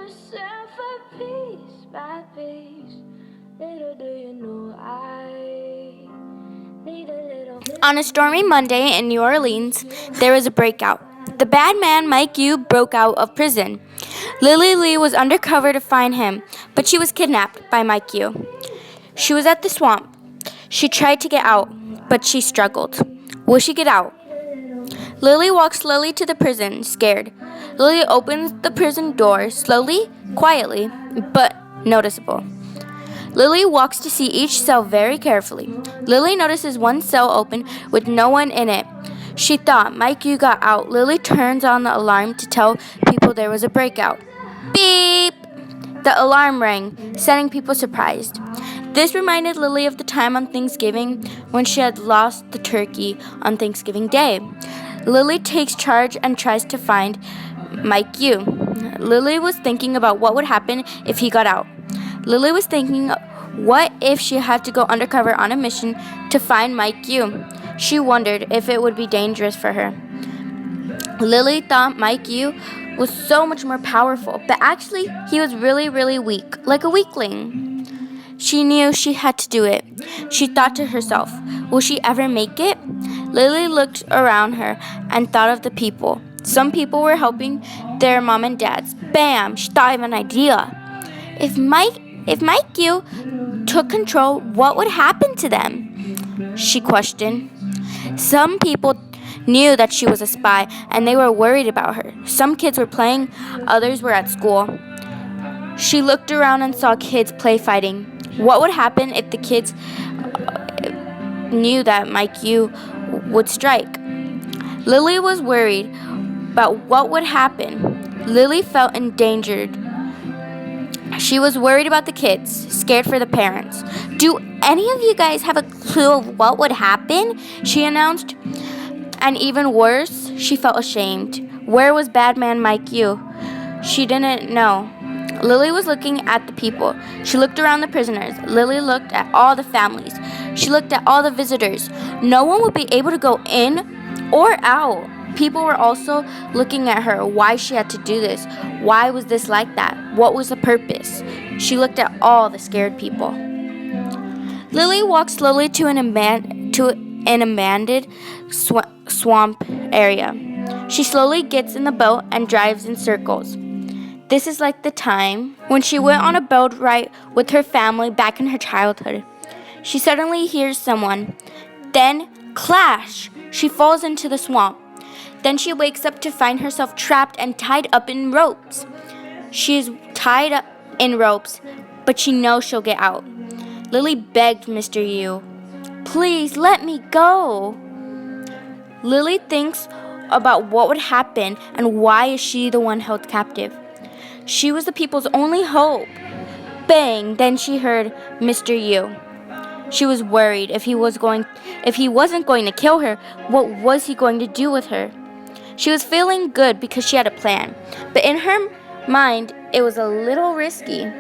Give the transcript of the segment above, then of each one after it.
yourself a piece by piece. Little do you know I need a little. On a stormy Monday in New Orleans, there was a breakout. The bad man, Mike Yu, broke out of prison. Lily Lee was undercover to find him, but she was kidnapped by Mike Yu. She was at the swamp. She tried to get out, but she struggled. Will she get out? Lily walks slowly to the prison, scared. Lily opens the prison door slowly, quietly, but noticeable. Lily walks to see each cell very carefully. Lily notices one cell open with no one in it. She thought Mike Yu got out. Lily turns on the alarm to tell people there was a breakout. Beep! The alarm rang, sending people surprised. This reminded Lily of the time on Thanksgiving when she had lost the turkey on Thanksgiving Day. Lily takes charge and tries to find Mike Yu. Lily was thinking about what would happen if he got out. Lily was thinking, what if she had to go undercover on a mission to find Mike Yu? She wondered if it would be dangerous for her. Lily thought Mike Yu was so much more powerful, but actually he was really, really weak, like a weakling. She knew she had to do it. She thought to herself, will she ever make it? Lily looked around her and thought of the people. Some people were helping their mom and dads. Bam! She thought of an idea. If Mike Yu took control, what would happen to them? She questioned. Some people knew that she was a spy, and they were worried about her. Some kids were playing, others were at school. She looked around and saw kids play fighting. What would happen if the kids knew that Mike Yu would strike? Lily was worried about what would happen. Lily felt endangered. She was worried about the kids, scared for the parents. Do any of you guys have a clue of what would happen? She announced. And even worse, she felt ashamed. Where was bad man Mike Yu? She didn't know. Lily was looking at the people. She looked around the prisoners. Lily looked at all the families. She looked at all the visitors. No one would be able to go in or out. People were also looking at her, why she had to do this. Why was this like that? What was the purpose? She looked at all the scared people. Lily walked slowly to an abandoned swamp area. She slowly gets in the boat and drives in circles. This is like the time when she went on a boat ride with her family back in her childhood. She suddenly hears someone. Then, clash! She falls into the swamp. Then she wakes up to find herself trapped and tied up in ropes. She is tied up in ropes, but she knows she'll get out. Lily begged Mr. Yu, please let me go. Lily thinks about what would happen and why is she the one held captive. She was the people's only hope. Bang! Then she heard Mr. Yu. She was worried if he wasn't going to kill her, what was he going to do with her? She was feeling good because she had a plan, but in her mind, it was a little risky.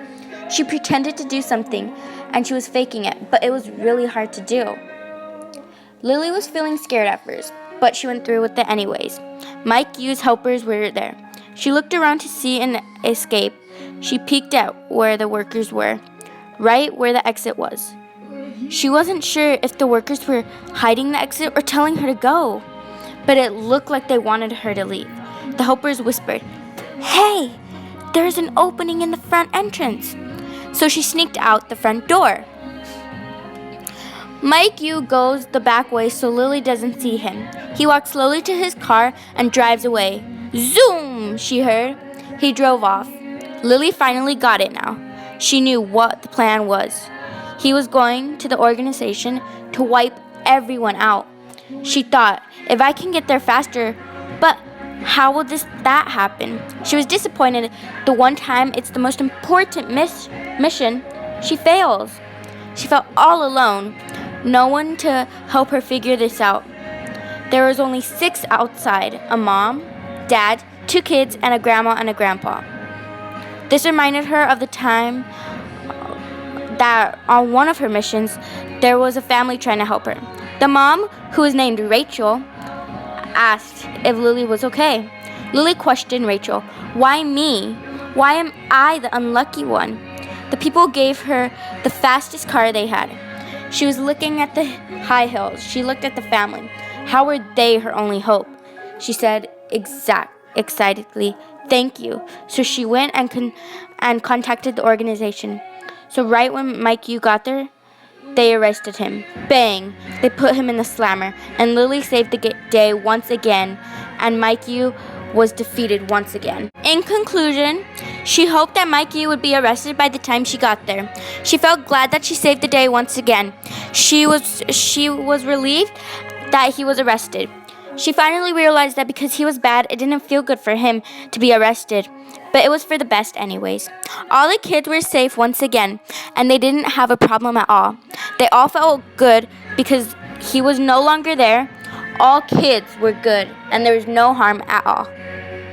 She pretended to do something, and she was faking it, but it was really hard to do. Lily was feeling scared at first, but she went through with it anyways. Mike Yu's helpers were there. She looked around to see an escape. She peeked out where the workers were, right where the exit was. She wasn't sure if the workers were hiding the exit or telling her to go, but it looked like they wanted her to leave. The helpers whispered, "Hey, there's an opening in the front entrance." So she sneaked out the front door. Mike Yu goes the back way so Lily doesn't see him. He walks slowly to his car and drives away. Zoom, she heard. He drove off. Lily finally got it now. She knew what the plan was. He was going to the organization to wipe everyone out. She thought, if I can get there faster, but how will that happen? She was disappointed the one time it's the most important mission, she fails. She felt all alone, no one to help her figure this out. There was only 6 outside, a mom, dad, 2 kids, and a grandma and a grandpa. This reminded her of the time that on one of her missions, there was a family trying to help her. The mom, who was named Rachel, asked if Lily was okay. Lily questioned Rachel, "Why me? Why am I the unlucky one? The people gave her the fastest car they had. She was looking at the high hills. She looked at the family. How were they her only hope? She said excitedly, "Thank you." So she went and contacted the organization. So right when Mike Yu got there, they arrested him. Bang! They put him in the slammer, and Lily saved the day once again, and Mike Yu was defeated once again. In conclusion, she hoped that Mike Yu would be arrested by the time she got there. She felt glad that she saved the day once again. She was relieved that he was arrested. She finally realized that because he was bad, it didn't feel good for him to be arrested. But it was for the best anyways. All the kids were safe once again, and they didn't have a problem at all. They all felt good because he was no longer there. All kids were good, and there was no harm at all.